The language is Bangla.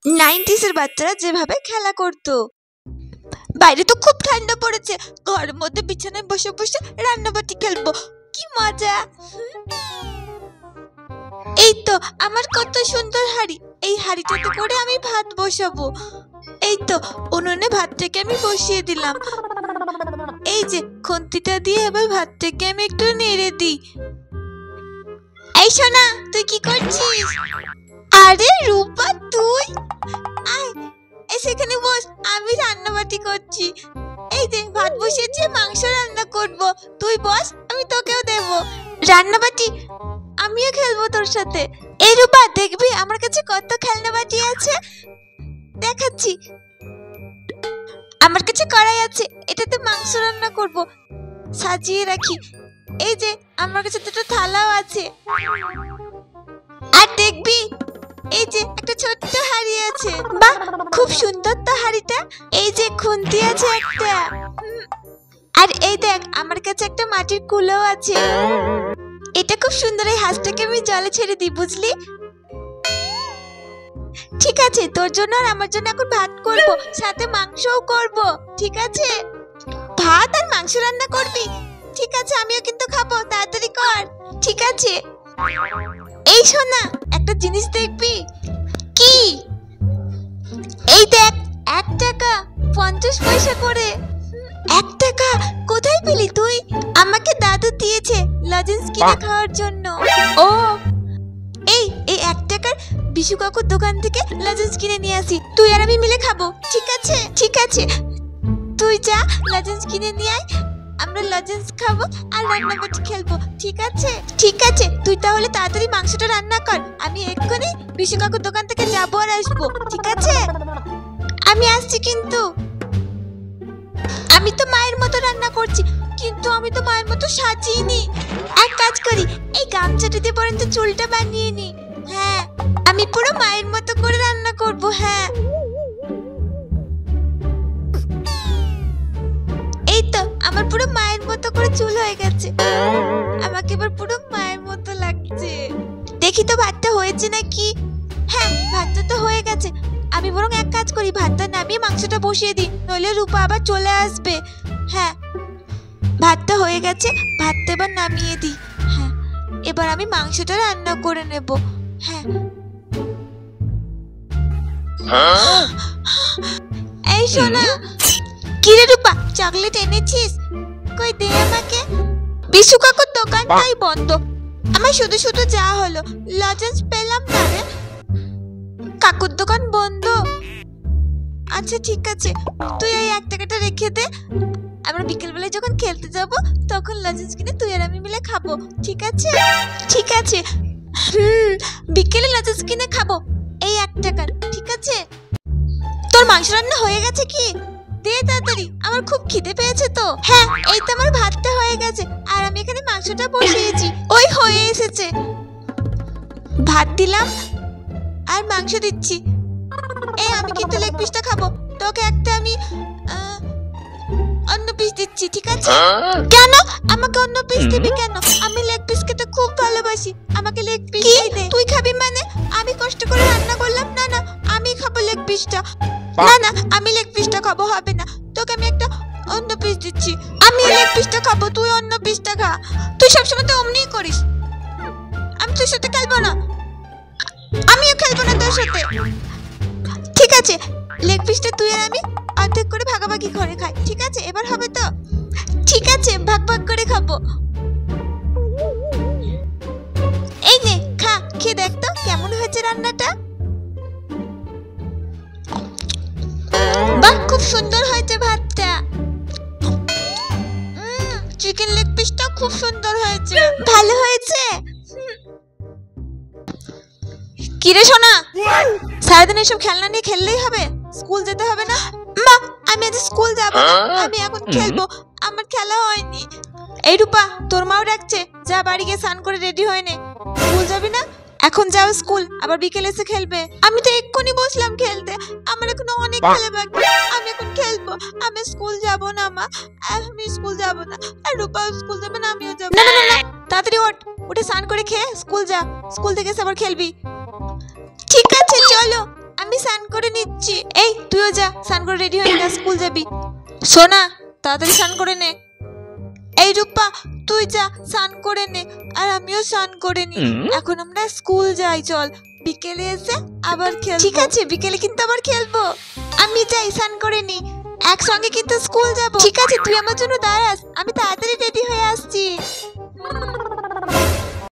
90s এর বাচ্চারা যেভাবে খেলা করতো। বাইরে তো খুব ঠান্ডা পড়েছে, ঘরের মধ্যে বিছানায় বসে বসে রান্নাবাটি খেলবো, কি মজা। এই তো আমার কত সুন্দর হাঁড়ি, এই হাঁড়িটাতে করে আমি ভাত বসাবো। এই তো উনুনে ভাতটাকে আমি বসিয়ে দিলাম। এই যে খুন্তিটা দিয়ে এবার ভাতটাকে আমি একটু নেড়ে দিই। এই সোনা, তুই কি করছিস? আরে রূপা, তুই আয়, এই সেখানে বস, আমি রান্নাবাটি করছি। এই যে ভাত বসিয়েছি, মাংস রান্না করব, তুই বস, আমি তোকেও দেব রান্নাবাটি, আমিও খেলবো তোর সাথে। এই রূপা, দেখবি আমার কাছে কত খেলনাবাটি আছে, দেখাচ্ছি। আমার কাছে কড়াই আছে, এটাতে মাংস রান্না করব, সাজিয়ে রাখি। এই যে আমার কাছে দুটো থালাও আছে। আর দেখবি এই যে একটা ছোট্ট হাঁড়ি আছে, বাহ খুব সুন্দর তো হাঁড়িটা। এই যে খুন্তি আছে একটা, আর এই দেখ আমার কাছে একটা মাটির কুলো আছে, এটা খুব সুন্দর। এই হাঁসটাকে আমি জলে ছেড়ে দিই, বুঝলি? ঠিক আছে, তোর জন্য আর আমার জন্য এখন ভাত করব, সাথে মাংসও করব, ঠিক আছে? ভাত আর মাংস রান্না করবি? ঠিক আছে, আমিও কিন্তু খাবো, তাড়াতাড়ি কর। ঠিক আছে। এই শোনা, একটা জিনিস দেখবি? কি? এই দেখ, 1 টাকা 50 পয়সা করে। 1 টাকা কোথায় পেলি তুই? আমাকে দাদু দিয়েছে লজেন্স কিনে খাওয়ার জন্য। ও, এই 1 টাকার বিশু কাকুর দোকান থেকে লজেন্স কিনে নিয়ে আসি, তুই আর আমি মিলে খাবো, ঠিক আছে? ঠিক আছে, তুই যা লজেন্স কিনে নিয়ে আয়, আমরা লজেন্স খাবো আর রান্নাবাটি খেলবো, ঠিক আছে? ঠিক আছে, তুই তাহলে তাড়াতাড়ি মাংসটা রান্না কর, আমি এক্ষুনি বিশু কাকুর দোকান থেকে যাবো আর আসবো, ঠিক আছে? আমি আসছি কিন্তু। আমি তো মায়ের মতো রান্না করছি, কিন্তু আমি তো মায়ের মতো সাজিনি। এক কাজ করি, এই গামছাটা দিয়ে বরঞ্চ চুলটা বানিয়ে নি। হ্যাঁ, আমি পুরো মায়ের মতো করে রান্না করব। হ্যাঁ, এই তো আমার পুরো মায়ের মতো করে চুল হয়ে গেছে, আমাকে এবার পুরো মায়ের মতো লাগছে। দেখি তো ভাতটা হয়েছে নাকি। হ্যাঁ, ভাতটা তো হয়ে গেছে। আমি বরং এক কাজ করি, ভাতটা নামিয়ে মাংসটা বসিয়ে দিই, নইলে রূপা আবার চলে আসবে। হ্যাঁ, ভাতটা হয়ে গেছে, ভাতটা এবার নামিয়ে দিই। হ্যাঁ, এবার আমি মাংসটা রান্না করে নেব। হ্যাঁ, এই শোনা, কি রে রূপা, চকলেট এনেছিস? কই দে আমাকে। বিশু কাকুর দোকানটাই বন্ধ, আমার শুধু শুধু যা হলো, লজেন্স পেলাম না রে। কাকুর দোকান বন্ধ। আচ্ছা ঠিক আছে, তুই এই 1 টাকাটা রেখে দে, আমরা বিকেলবেলায় যখন খেলতে যাব তখন লজেন্স কিনে তুই আর আমি মিলে খাবো, ঠিক আছে? ঠিক আছে, বিকেলে লজেন্স কিনে খাবো এই 1 টাকার, ঠিক আছে? তোর মাংস রান্না হয়ে গেছে কি? দে তাড়াতাড়ি, আমার খুব খিদে পেয়েছে তো। হ্যাঁ, এই তো আমার ভাতটা হয়ে গেছে, আর আমি এখানে মাংসটা বসিয়েছি, ওই হয়ে এসেছে। ভাত দিলাম আর মাংস দিচ্ছি। এই আমি কিন্তু লেগ পিসটা খাবো, তোকে একটা আমি অন্য পিস দিচ্ছি, ঠিক আছে? কেন আমাকে অন্য পিস দিবি কেন? আমি লেগ পিস খেতে খুব ভালোবাসি, আমাকে লেগ পিস দে। তুই খাবি মানে? আমি কষ্ট করে রান্না করলাম, না না আমি খাবো লেগ পিসটা। না না, আমি লেগ পিসটা খাবো, হবে না, তোকে আমি একটা অন্য পিস দিচ্ছি। আমি লেগ পিসটা খাবো, তুই অন্য পিসটা খা। তুই সবসময় তো অমনিই করিস। আমি তোর সাথে খেলবো না, আমিও খেলবো না তোর সাথে। ঠিক আছে, লেগ পিসটা তুই আর আমি অর্ধেক করে ভাগাভাগি করে খাই, ঠিক আছে? এবার হবে তো? ঠিক আছে, ভাগ ভাগ করে খাবো। এই নে খা, খেয়ে দেখ তো কেমন হয়েছে রান্নাটা। বাহ, খুব সুন্দর হয়েছে ভাতটা। চিকেন লেগ পিসটা খুব সুন্দর হয়েছে, ভালো হয়েছে। কিরে সোনা, সারাদিন এসব খেলনা নিয়ে খেললেই হবে? স্কুল যেতে হবে না? মা, আমি আজ স্কুল যাব না, আমি এখন খেলবো, আমার খেলা হয়নি। এই রূপা, তোর মাও ডাকছে, যা বাড়ি গিয়ে স্নান করে রেডি হয়ে নে। স্কুল যাবি না? এখন যাও স্কুল, আবার বিকেলে এসে খেলবে। আমি তো এক্ষুনি বসলাম খেলতে, আমার এখন অনেক খেলা বাকি, আমি এখন খেলবো। আমি স্কুল যাব না মা, আমি স্কুল যাব না। আর রূপা স্কুল যাবে না, আমিও যাব না। না না, তাড়াতাড়ি ওঠ, উঠে স্নান করে খেয়ে স্কুল যা, স্কুল থেকে এসে আবার খেলবি। ঠিক আছে চলো। আমি স্নান করে নিচ্ছি। এই তুইও যা, স্নান করে রেডি হয়ে যা, স্কুল যাবি। সোনা তাড়াতাড়ি স্নান করে নে। এই রূপা তুই যা, স্নান করে নে, আর আমিও স্নান করে নি। এখন আমরা স্কুল যাই, চল। বিকেলে এসে আবার খেলবো। ঠিক আছে, বিকেলে কিন্তু আবার খেলবো। আমি যাই, স্নান করে নি, একসঙ্গে কিন্তু স্কুল যাব। ঠিক আছে, তুই আমার জন্য দাঁড়াস, আমি তাড়াতাড়ি রেডি হয়ে আসছি।